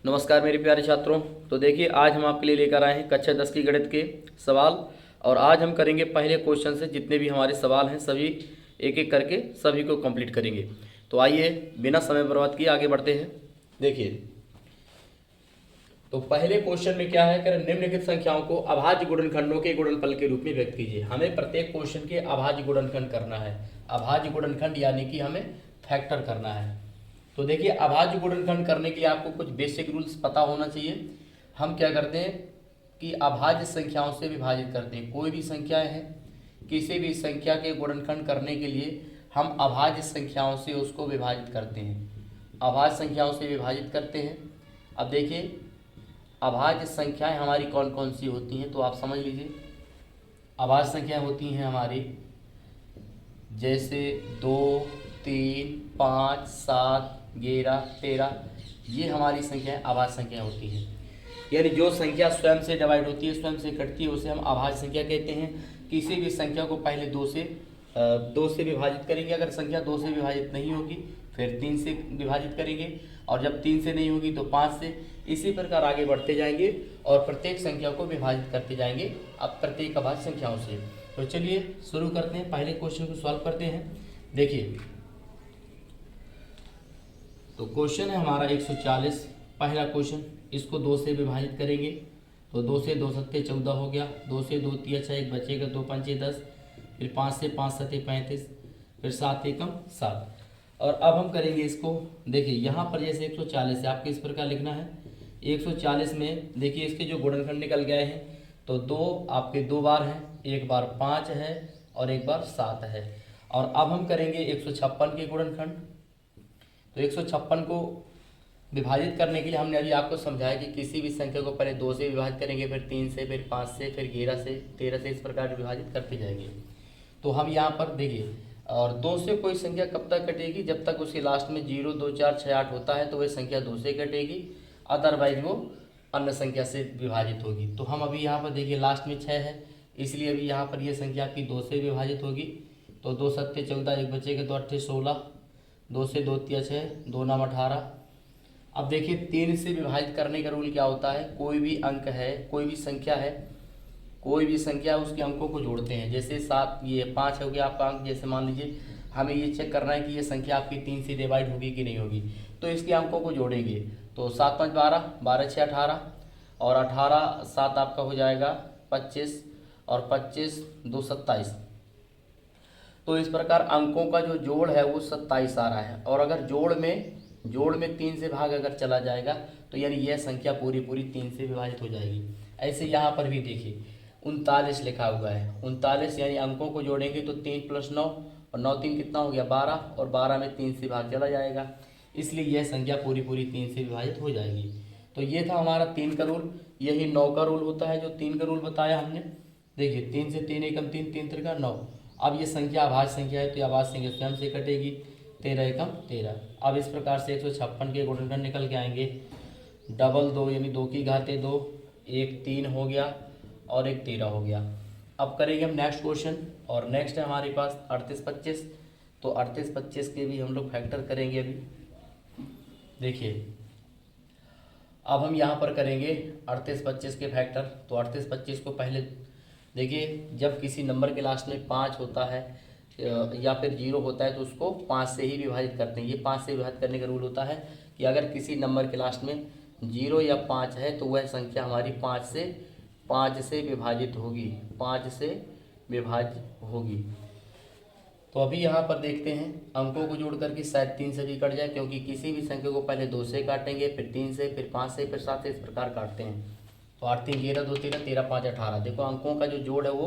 नमस्कार मेरे प्यारे छात्रों। तो देखिए आज हम आपके लिए लेकर आए हैं कक्षा 10 की गणित के सवाल। और आज हम करेंगे पहले क्वेश्चन से जितने भी हमारे सवाल हैं सभी एक एक करके सभी को कंप्लीट करेंगे। तो आइए बिना समय बर्बाद किए आगे बढ़ते हैं। देखिए तो पहले क्वेश्चन में क्या है कि निम्नलिखित संख्याओं को अभाज्य गुणनखंडों के गुणनफल के रूप में व्यक्त कीजिए। हमें प्रत्येक क्वेश्चन के अभाज्य गुणनखंड करना है। अभाज्य गुणनखंड यानी कि हमें फैक्टर करना है। तो देखिए अभाज्य गुणनखंड करने के लिए आपको कुछ बेसिक रूल्स पता होना चाहिए। हम क्या करते हैं कि अभाज्य संख्याओं से विभाजित करते हैं। कोई भी संख्याएं हैं, किसी भी संख्या के गुणनखंड करने के लिए हम अभाज्य संख्याओं से उसको विभाजित करते हैं। अभाज्य संख्याओं से विभाजित करते हैं। अब देखिए अभाज्य संख्याएं हमारी कौन कौन सी होती हैं, तो आप समझ लीजिए। अभाज्य संख्याएं होती हैं हमारी जैसे 2, 3, 5, 7, 11, 13। ये हमारी संख्याएं अभाज्य संख्याएं होती हैं। यानी जो संख्या स्वयं से डिवाइड होती है, स्वयं से कटती है, उसे हम अभाज्य संख्या कहते हैं। किसी भी संख्या को पहले दो से विभाजित करेंगे। अगर संख्या 2 से विभाजित नहीं होगी फिर 3 से विभाजित करेंगे, और जब 3 से नहीं होगी तो 5 से। इसी प्रकार आगे बढ़ते जाएंगे और प्रत्येक संख्या को विभाजित करते जाएंगे अब प्रत्येक अभाज्य संख्याओं से। तो चलिए शुरू करते हैं, पहले क्वेश्चन को सॉल्व करते हैं। देखिए तो क्वेश्चन है हमारा 140। पहला क्वेश्चन, इसको 2 से विभाजित करेंगे तो 2 से 2 सत्ते 14 हो गया, 2 से 2 तिया 6, एक बचेगा 2 पंचे 10, फिर 5 से 5 सत्ते 35, फिर 7 एकम 7। और अब हम करेंगे इसको। देखिए यहाँ पर जैसे 140 है, आपको इस प्रकार लिखना है। 140 में देखिए इसके जो गुणनखंड निकल गए हैं तो 2 आपके 2 बार हैं, एक बार 5 है और एक बार 7 है। और अब हम करेंगे 156 के गुणनखंड। तो 156 को विभाजित करने के लिए हमने अभी आपको समझाया कि किसी भी संख्या को पहले 2 से विभाजित करेंगे, फिर 3 से, फिर 5 से, फिर 11 से, 13 से, इस प्रकार विभाजित करते जाएंगे। तो हम यहाँ पर देखिए, और 2 से कोई संख्या कब तक कटेगी, जब तक उसके लास्ट में 0, 2, 4, 6, 8 होता है तो वह संख्या 2 से कटेगी, अदरवाइज वो अन्य संख्या से विभाजित होगी। तो हम अभी यहाँ पर देखिए लास्ट में 6 है, इसलिए अभी यहाँ पर ये संख्या आपकी 2 से विभाजित होगी। तो 2 सत्ते 14, एक बचेगा तो 8 16, 2 से 2 तिया 6, 2 नाम 18। अब देखिए 3 से विभाजित करने का रूल क्या होता है, कोई भी अंक है, कोई भी संख्या है, कोई भी संख्या उसके अंकों को जोड़ते हैं। जैसे 7, ये 5 हो गया आपका अंक, जैसे मान लीजिए हमें ये चेक करना है कि ये संख्या आपकी 3 से डिवाइड होगी कि नहीं होगी, तो इसके अंकों को जोड़ेंगे। तो 7 5 12, 12 6 18, और 18 7 आपका हो जाएगा 25, और 25 2 27। तो इस प्रकार अंकों का जो जोड़ है वो 27 आ रहा है। और अगर जोड़ में 3 से भाग अगर चला जाएगा तो यानी यह संख्या पूरी 3 से विभाजित हो जाएगी। ऐसे यहाँ पर भी देखिए 39 लिखा हुआ है। 39 यानी अंकों को जोड़ेंगे तो 3 + 9, और 9 3 कितना हो गया 12, और 12 में 3 से भाग चला जाएगा, इसलिए यह संख्या पूरी 3 से विभाजित हो जाएगी। तो ये था हमारा 3 का रूल। यही 9 का रूल होता है जो 3 का रूल बताया हमने। देखिए 3 से 3 एकम 3, 3 त्रिका 9। अब ये संख्या अभाज्य संख्या है तो ये अभाज्य संख्या स्वयं से कटेगी, 13 एकम 13। अब इस प्रकार से 156 के गुणनखंड निकल के आएंगे। डबल 2 यानी 2 की घाते 2, एक 3 हो गया और एक 13 हो गया। अब करेंगे हम नेक्स्ट क्वेश्चन, और नेक्स्ट है हमारे पास 38 25। तो 38 25 के भी हम लोग फैक्टर करेंगे अभी। देखिए अब हम यहाँ पर करेंगे 38 25 के फैक्टर। तो 38 25 को पहले देखिए, जब किसी नंबर के लास्ट में 5 होता है या फिर 0 होता है तो उसको 5 से ही विभाजित करते हैं। ये 5 से विभाजित करने का रूल होता है कि अगर किसी नंबर के लास्ट में 0 या 5 है तो वह संख्या हमारी 5 से विभाजित होगी, 5 से विभाजित होगी। तो अभी यहाँ पर देखते हैं अंकों को जोड़ करके शायद 3 से भी कट जाए, क्योंकि किसी भी संख्या को पहले 2 से काटेंगे, फिर 3 से, फिर 5 से, फिर 7 से, इस प्रकार काटते हैं। तो 8 3 11, 2 13, 13 5 18। देखो अंकों का जो जोड़ है वो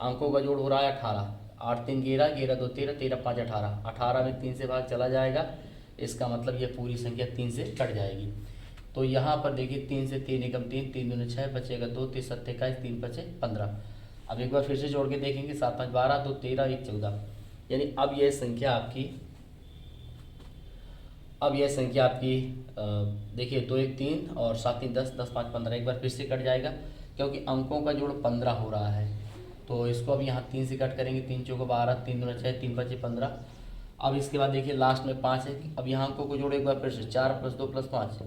अंकों का जोड़ हो रहा है 18। 8 3 11, 11 2 13, 13 5 18। 18 में 3 से भाग चला जाएगा, इसका मतलब ये पूरी संख्या 3 से कट जाएगी। तो यहाँ पर देखिए 3 से 3 एकम 3, 3 दूनी 6, बचेगा 2, 3 7 21, 3 5 15। अब एक बार फिर से जोड़ के देखेंगे, 7 5 12, 2 13, 1 14। यानी अब यह संख्या आपकी देखिए 2 1 3 और 7 3 10, 10 5 15। एक बार फिर से कट जाएगा क्योंकि अंकों का जोड़ 15 हो रहा है। तो इसको अब यहाँ 3 से कट करेंगे, 3 चौको 12, 3 दूना 6, 3 5 15। अब इसके बाद देखिए लास्ट में 5 है। अब यहाँ अंकों को जोड़ो एक बार फिर से, 4 + 2 + 5,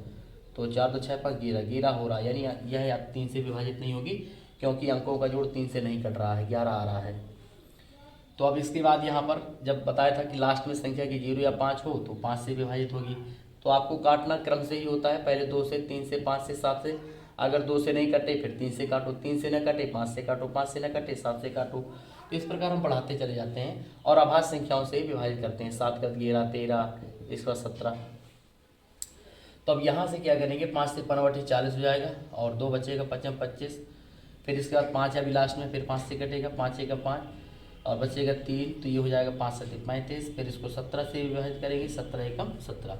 तो 4 2 6 5 11 11 हो रहा है, यानी यह अब 3 से विभाजित नहीं होगी क्योंकि अंकों का जोड़ 3 से नहीं कट रहा है, 11 आ रहा है। तो अब इसके बाद यहाँ पर जब बताया था कि लास्ट में संख्या की 0 या 5 हो तो 5 से विभाजित होगी। तो आपको काटना क्रम से ही होता है, पहले 2 से, 3 से, 5 से, 7 से। अगर 2 से नहीं कटे फिर 3 से काटो, 3 से न कटे 5 से काटो, 5 से न कटे 7 से काटो। तो इस प्रकार हम बढ़ाते चले जाते हैं और अभाज्य संख्याओं से विभाजित करते हैं। 7 का 11, 13, इसका 17। तो अब यहाँ से क्या करेंगे, 5 से 5 40 हो जाएगा और 2 बचेगा 5 25। फिर इसके बाद 5 अभी लास्ट में, फिर 5 से कटेगा, 5 1 5 और बचेगा 3, तो ये हो जाएगा 5 7 35। फिर इसको 17 से विभाजित करेंगे, 17 1 17।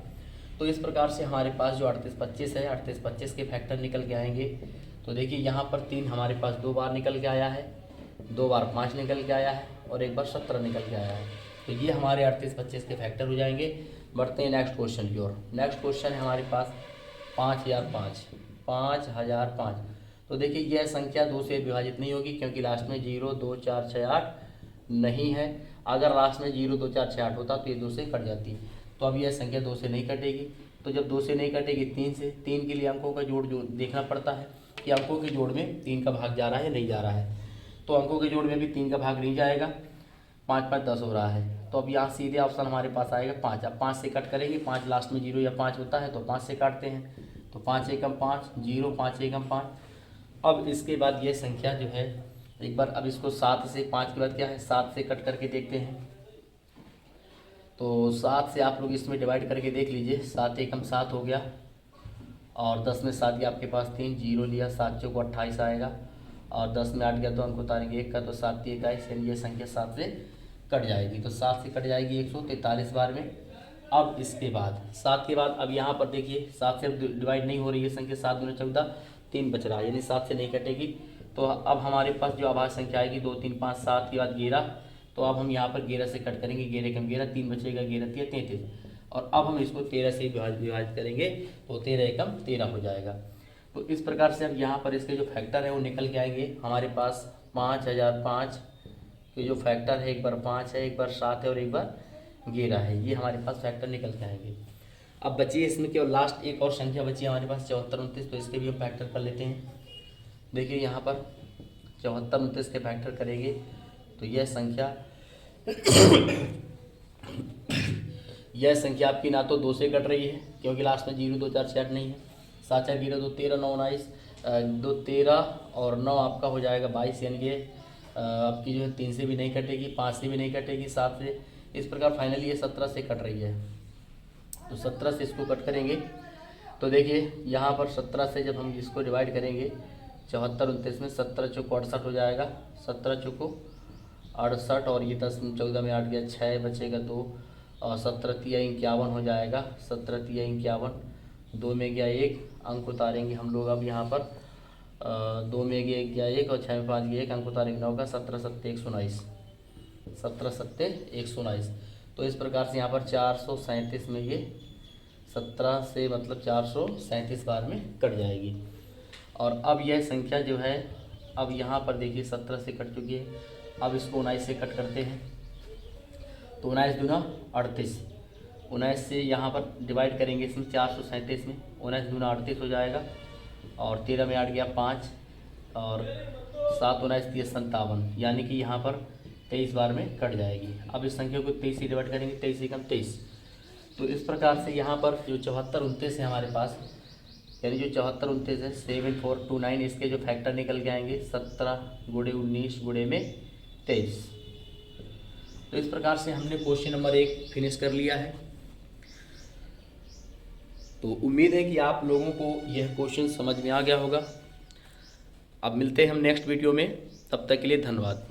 तो इस प्रकार से हमारे पास जो 38 25 है, 38 25 के फैक्टर निकल के आएंगे। तो देखिए यहाँ पर 3 हमारे पास 2 बार निकल के आया है, 2 बार 5 निकल के आया है और 1 बार 17 निकल के आया है। तो ये हमारे 38 25 के फैक्टर हो जाएंगे। बढ़ते हैं नेक्स्ट क्वेश्चन की ओर। नेक्स्ट क्वेश्चन है हमारे पास 5005। तो देखिए यह संख्या 2 से विभाजित नहीं होगी क्योंकि लास्ट में 0 2 4 6 8 नहीं है। अगर लास्ट में 0 2 4 6 8 होता तो ये 2 से कट जाती। तो अब यह संख्या 2 से नहीं कटेगी। तो जब 2 से नहीं कटेगी 3 से, 3 के लिए अंकों का जोड़ जो देखना पड़ता है कि अंकों के जोड़ में 3 का भाग जा रहा है नहीं जा रहा है। तो अंकों के जोड़ में भी 3 का भाग नहीं जाएगा, 5 5 10 हो रहा है। तो अब यहाँ सीधे ऑप्शन हमारे पास आएगा 5। अब 5 से कट करेंगे, 5 लास्ट में 0 या 5 होता है तो 5 से काटते हैं। तो 5 1 5 0, 5 1 5। अब इसके बाद ये संख्या जो है एक बार, अब इसको 7 से 5 के बाद क्या है 7 से कट करके देखते हैं। तो 7 से आप लोग इसमें डिवाइड करके देख लीजिए, 7 1 7 हो गया और 10 में 7 गया आपके पास 3, 0 लिया, 7 चौको 28 आएगा और 10 में 8 गया तो अंक उतारेंगे 1 का, तो 7 3 21, यानी ये संख्या 7 से कट जाएगी। तो 7 से कट जाएगी 143 बार में। अब इसके बाद 7 के बाद अब यहाँ पर देखिए 7 से डिवाइड नहीं हो रही है संख्या, 7 दूनी 14, 3 बच रहा है, यानी 7 से नहीं कटेगी। तो अब हमारे पास जो अभाज्य संख्या आएगी 2 3 5 7 के बाद 11। तो अब हम यहाँ पर 11 से कट करेंगे, 11 कम 11, 3 बचेगा, 11 3 33 और अब हम इसको 13 से विभाजित करेंगे तो 13 एकम 13 हो जाएगा। तो इस प्रकार से अब यहाँ पर इसके जो फैक्टर है वो निकल के आएंगे हमारे पास। 5005 के जो फैक्टर है, एक बार 5 है, एक बार 7 है और एक बार 11 है, ये हमारे पास फैक्टर निकल के आएंगे। अब बची इसमें केवल लास्ट एक और संख्या बची है हमारे पास 74 29, तो इसके भी हम फैक्टर कर लेते हैं। देखिए यहाँ पर 74 29 के फैक्टर करेंगे तो यह संख्या आपकी ना तो 2 से कट रही है क्योंकि लास्ट में 0 2 4 6 8 नहीं है, 7 4 11 2 13 9 19 2 13 और 9 आपका हो जाएगा 22, यानी कि आपकी जो है 3 से भी नहीं कटेगी, 5 से भी नहीं कटेगी, 7 से। इस प्रकार फाइनली ये 17 से कट रही है। तो 17 से इसको कट करेंगे तो देखिए यहाँ पर 17 से जब हम इसको डिवाइड करेंगे 74 29 में 17 चौको 68 हो जाएगा, 17 चौको 68 और ये 10 14 में 8 गया 6 बचेगा 2 और 17 3 51 हो जाएगा, 17 3 51, 2 में गया 1, अंक उतारेंगे हम लोग अब यहाँ पर 2 में गया 1 और 6 में 5 गया 1, अंक उतारेंगे 9 का, 17 7 119, 17 7 119। तो इस प्रकार से यहाँ पर 437 में ये 17 से मतलब 437 बार में कट जाएगी। और अब यह संख्या जो है अब यहाँ पर देखिए 17 से कट चुकी है। अब इसको 19 से कट करते हैं तो 19 दूना 38, 19 से यहाँ पर डिवाइड करेंगे इसमें 437 में, 19 दूना 38 हो जाएगा और 13 में 8 गया 5 और 7 19 30 57, यानी कि यहाँ पर 23 बार में कट जाएगी। अब इस संख्या को 23 से डिवाइड करेंगे, 23 एकम 23। तो इस प्रकार से यहाँ पर जो 74 29 है हमारे पास, यानी जो 74 29 है 7429, इसके जो फैक्टर निकल के आएंगे 17 गुणे 19 गुणे में 23। तो इस प्रकार से हमने क्वेश्चन नंबर 1 फिनिश कर लिया है। तो उम्मीद है कि आप लोगों को यह क्वेश्चन समझ में आ गया होगा। अब मिलते हैं हम नेक्स्ट वीडियो में, तब तक के लिए धन्यवाद।